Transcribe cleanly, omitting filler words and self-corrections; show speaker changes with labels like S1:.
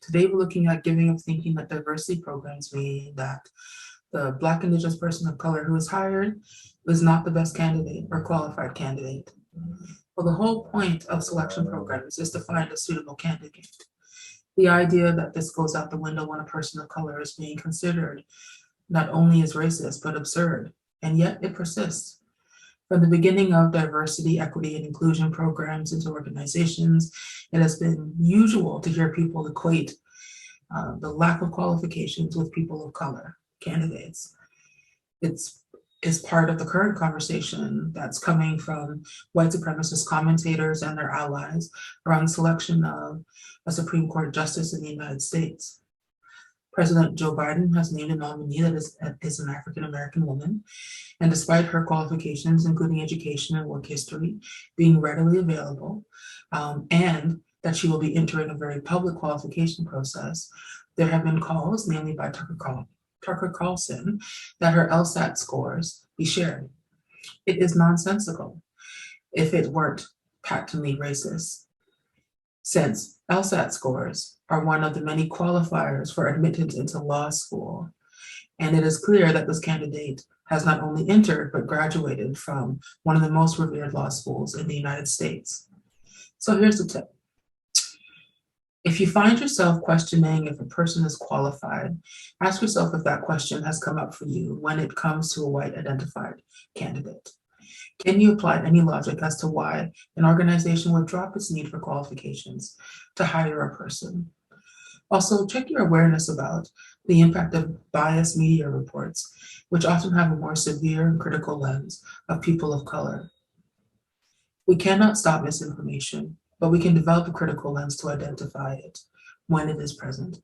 S1: Today we're looking at giving up thinking that diversity programs mean that the Black Indigenous person of color who is hired is not the best candidate or qualified candidate. Well, the whole point of selection programs is to find a suitable candidate. The idea that this goes out the window when a person of color is being considered not only is racist, but absurd, and yet it persists. From the beginning of diversity, equity, and inclusion programs into organizations, it has been usual to hear people equate the lack of qualifications with people of color candidates. It's part of the current conversation that's coming from white supremacist commentators and their allies around the selection of a Supreme Court justice in the United States. President Joe Biden has named a nominee that is an African-American woman, and despite her qualifications, including education and work history, being readily available, and that she will be entering a very public qualification process, there have been calls, namely by Tucker Carlson, that her LSAT scores be shared. It is nonsensical if it weren't patently racist, since LSAT scores are one of the many qualifiers for admittance into law school. And it is clear that this candidate has not only entered, but graduated from one of the most revered law schools in the United States. So here's the tip. If you find yourself questioning if a person is qualified, ask yourself if that question has come up for you when it comes to a white identified candidate. Can you apply any logic as to why an organization would drop its need for qualifications to hire a person? Also, check your awareness about the impact of biased media reports, which often have a more severe and critical lens of people of color. We cannot stop misinformation, but we can develop a critical lens to identify it when it is present.